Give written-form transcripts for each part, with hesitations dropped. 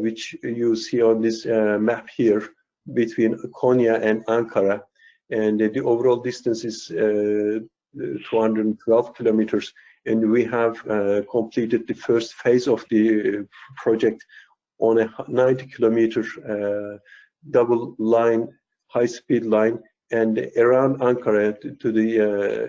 which you see on this map here between Konya and Ankara, and the overall distance is 212 kilometers, and we have completed the first phase of the project on a 90-kilometer double line, high-speed line, and around Ankara to the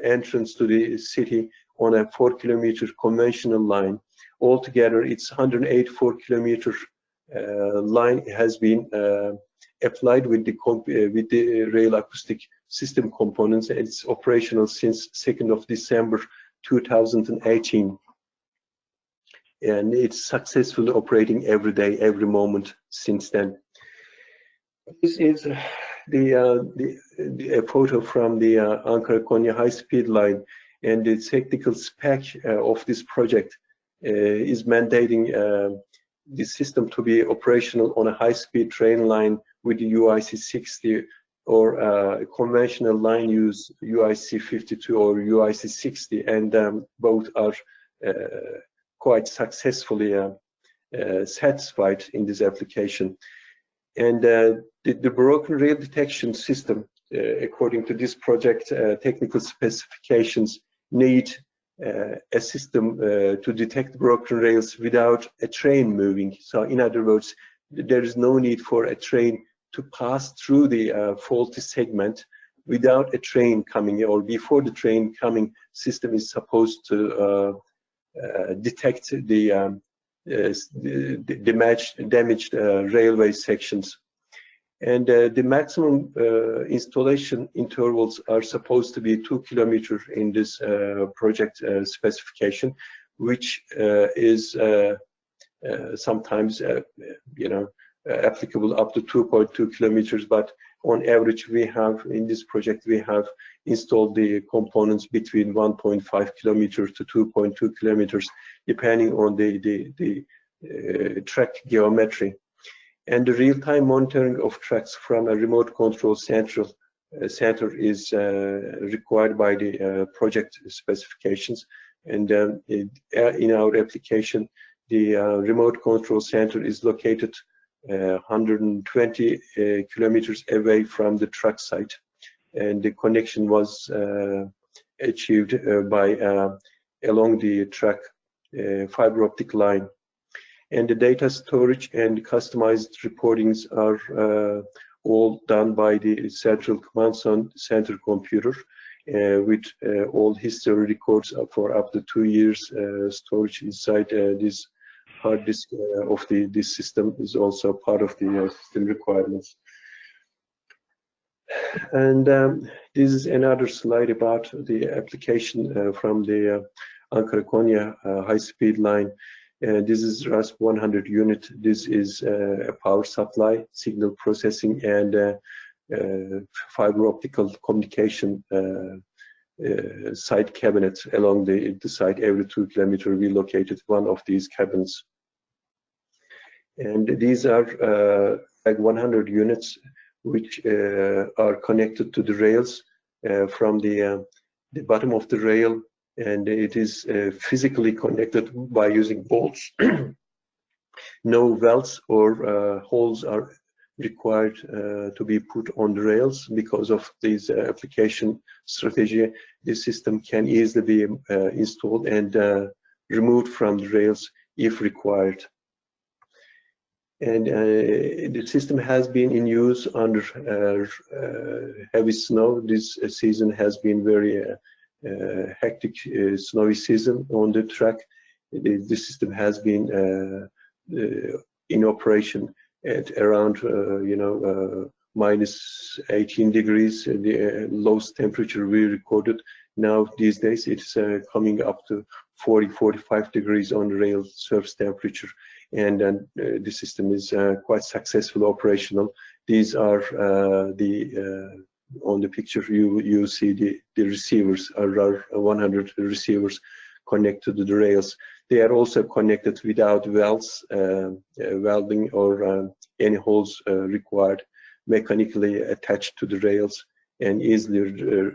entrance to the city on a 4-kilometer conventional line. Altogether, it's 184-kilometer line has been applied with the RailAcoustic system components. It's operational since 2nd of December 2018, and it's successfully operating every day, every moment since then. This is a photo from the Ankara-Konya high-speed line, and the technical spec of this project is mandating the system to be operational on a high-speed train line with the UIC 60, or a conventional line use UIC 52 or UIC 60, and both are quite successfully satisfied in this application. And the broken rail detection system, according to this project technical specifications, need a system to detect broken rails without a train moving. So in other words, there is no need for a train to pass through the faulty segment without a train coming, or before the train coming. System is supposed to detect the damaged railway sections. And the maximum installation intervals are supposed to be 2 kilometers in this project specification, which is sometimes applicable up to 2.2 kilometers, but on average we have in this project installed the components between 1.5 kilometers to 2.2 kilometers, depending on the track geometry. And the real-time monitoring of tracks from a remote control center is required by the project specifications. And in our application, the remote control center is located 120 kilometers away from the track site, and the connection was achieved by along the track fiber optic line. And the data storage and customized reportings are all done by the central command center computer, with all history records for up to 2 years storage inside this hard disk of this system is also part of the system requirements. And this is another slide about the application from the Ankara-Konya high-speed line. This is RASP 100 unit. This is a power supply, signal processing, and fiber optical communication side cabinet along the site. Every 2 kilometers we located one of these cabins. And these are like 100 units which are connected to the rails from the bottom of the rail, and it is physically connected by using bolts. No welds or holes are required to be put on the rails. Because of this application strategy, this system can easily be installed and removed from the rails if required. And the system has been in use under heavy snow. This season has been very hectic, snowy season on the track. The system has been in operation at around minus 18 degrees, the lowest temperature we recorded. Now these days it's coming up to 40-45 degrees on the rail surface temperature, and the system is quite successfully operational. These are on the picture you see the receivers are 100 receivers connected to the rails. They are also connected without welds, welding, or any holes required, mechanically attached to the rails and easily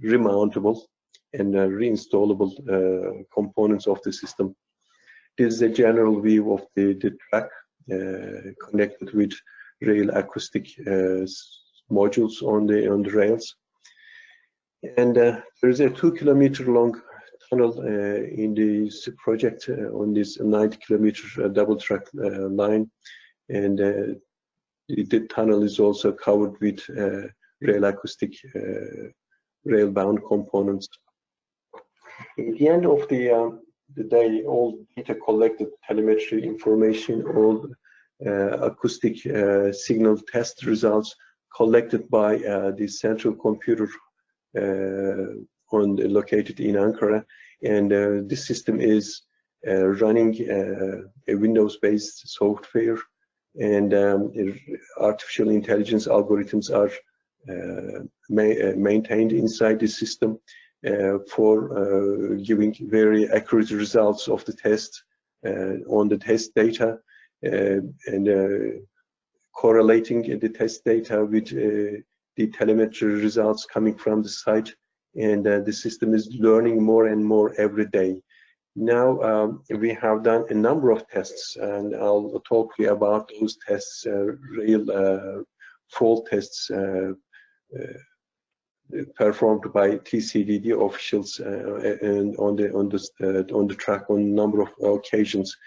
remountable and reinstallable components of the system. This is a general view of the track connected with RailAcoustic modules on the rails. And there is a 2-kilometer long tunnel in this project on this 90-kilometer double track line, and the tunnel is also covered with RailAcoustic rail-bound components. At the end of the day, all data collected, telemetry information, all acoustic signal test results collected by the central computer located in Ankara, and the system is running a Windows-based software, and artificial intelligence algorithms are maintained inside the system for giving very accurate results of the test on the test data, and correlating the test data with the telemetry results coming from the site, and the system is learning more and more every day. Now we have done a number of tests, and I'll talk to you about those tests, rail fault tests performed by TCDD officials and on the track on a number of occasions,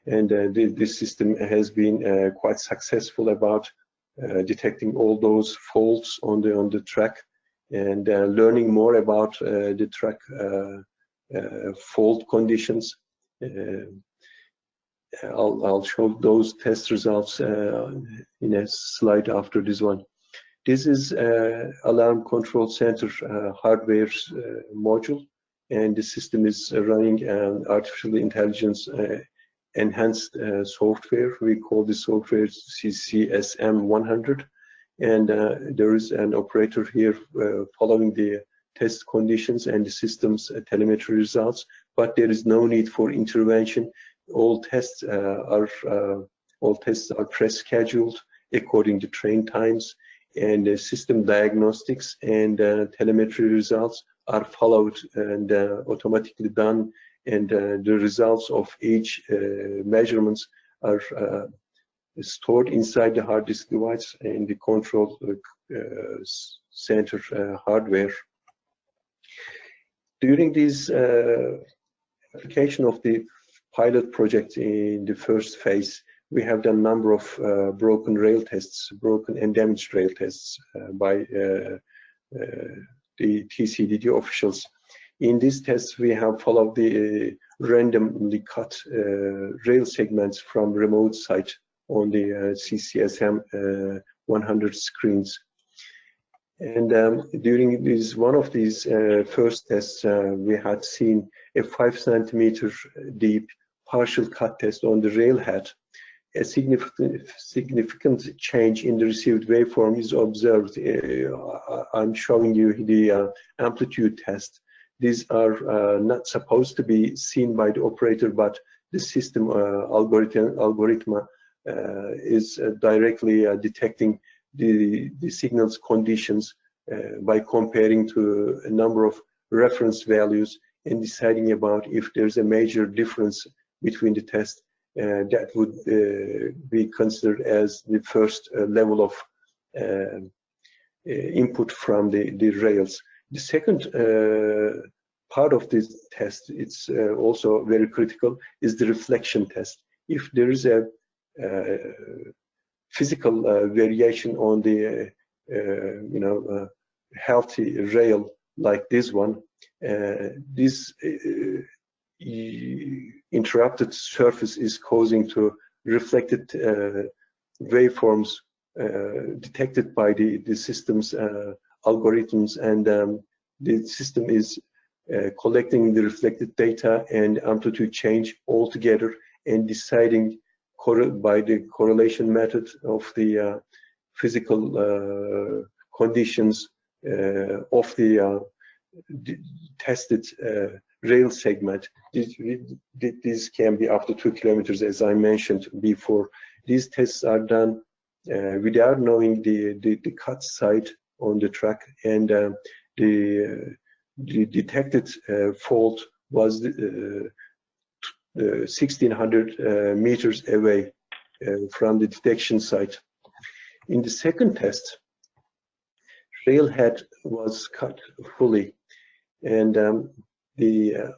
and this system has been quite successful about detecting all those faults on the track, and learning more about the track fault conditions. I'll show those test results in a slide after this one. This is alarm control center hardware module, and the system is running an artificial intelligence enhanced software. We call this software CCSM 100, and there is an operator here following the test conditions and the system's telemetry results, but there is no need for intervention. All tests are pre-scheduled according to train times, and system diagnostics and telemetry results are followed and automatically done, and the results of each measurements are stored inside the hard disk device in the control center hardware. During this application of the pilot project in the first phase, we have done a number of broken rail tests, broken and damaged rail tests by the TCDD officials. In these tests, we have followed the randomly cut rail segments from remote site on the CCSM 100 screens. And during one of these first tests, we had seen a 5 centimeter deep partial cut test on the rail head. A significant change in the received waveform is observed. I'm showing you the amplitude test. These are not supposed to be seen by the operator, but the system algorithm is directly detecting the signal's conditions by comparing to a number of reference values and deciding about if there's a major difference between the tests. That would be considered as the first level of input from the rails. The second part of this test, it's also very critical, is the reflection test. If there is a physical variation on the healthy rail like this one, this interrupted surface is causing to reflected waveforms detected by the system's algorithms, and the system is collecting the reflected data and amplitude change all together and deciding by the correlation method of the physical conditions of the tested rail segment. This can be up to 2 kilometers, as I mentioned before. These tests are done without knowing the cut site on the track, and the detected fault was 1600 meters away, from the detection site. In the second test, rail head was cut fully, and the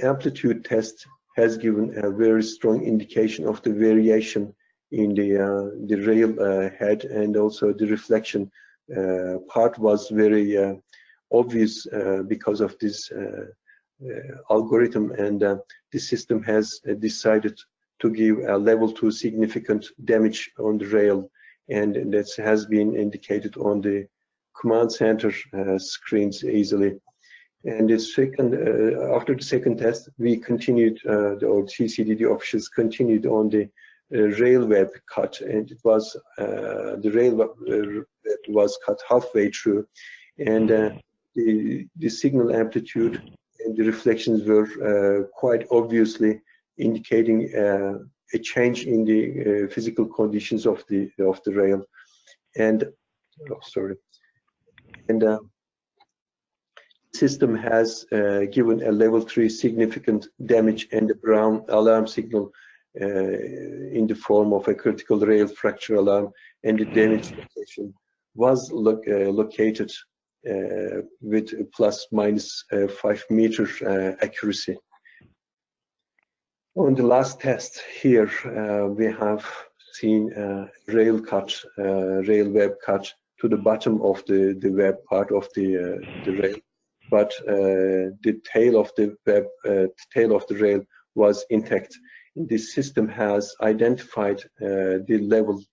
amplitude test has given a very strong indication of the variation in the rail head, and also the reflection part was very obvious because of this algorithm, and the system has decided to give a level 2 significant damage on the rail, and that has been indicated on the command center screens easily. And the second, after the second test, we continued, or CCDD officials continued on the rail web cut, and it was the rail web was cut halfway through, and the signal amplitude and the reflections were quite obviously indicating a change in the physical conditions of the rail. And system has given a level 3 significant damage and a brown alarm signal in the form of a critical rail fracture alarm, and the damage location was located with ±5 meter accuracy. On the last test here, we have seen rail web cut to the bottom of the web part of the rail, but the tail of the rail was intact. This system has identified the level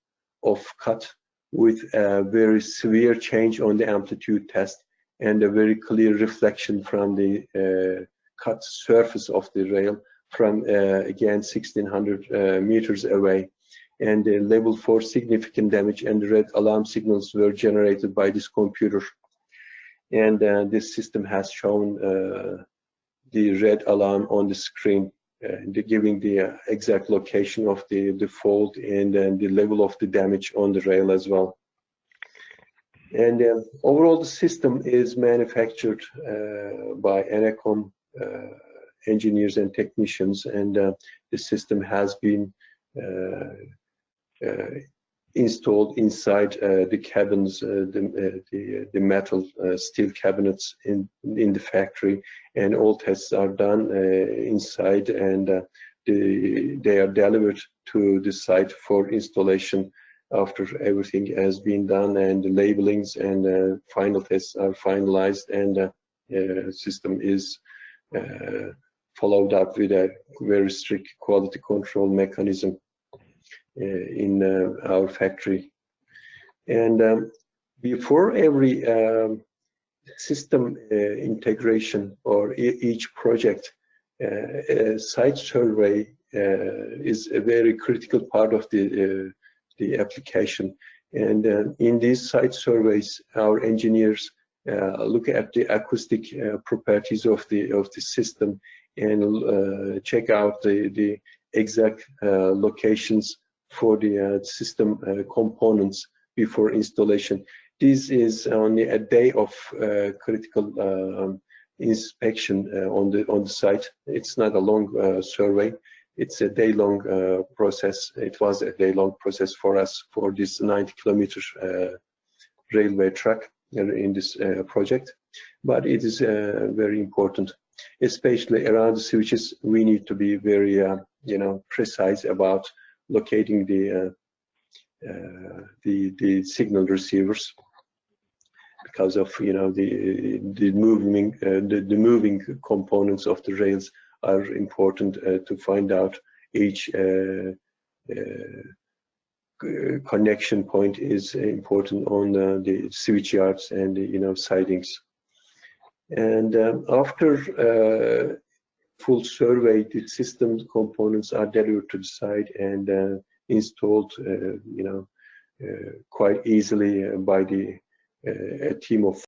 of cut with a very severe change on the amplitude test and a very clear reflection from the cut surface of the rail from again 1600 meters away, and the level 4 significant damage and the red alarm signals were generated by this computer. And this system has shown the red alarm on the screen, giving the exact location of the fault and the level of the damage on the rail as well. And overall, the system is manufactured by Enercom engineers and technicians, and the system has been installed inside the cabins, the metal steel cabinets in the factory, and all tests are done inside, and they are delivered to the site for installation after everything has been done, and the labelings and final tests are finalized, and the system is followed up with a very strict quality control mechanism in our factory. And before every system integration or each project, a site survey is a very critical part of the application. And in these site surveys, our engineers look at the acoustic properties of the system and check out the exact locations for the system components before installation. This is only a day of critical inspection on the site. It's not a long survey. It's a day-long process. It was a day-long process for us for this 90-kilometer railway track in this project. But it is very important, especially around the switches. We need to be very, precise about locating the signal receivers, because of the moving components of the rails are important to find out. Each connection point is important on the switch yards and the sidings. And after full survey, the system components are delivered to the site and installed, quite easily by a team of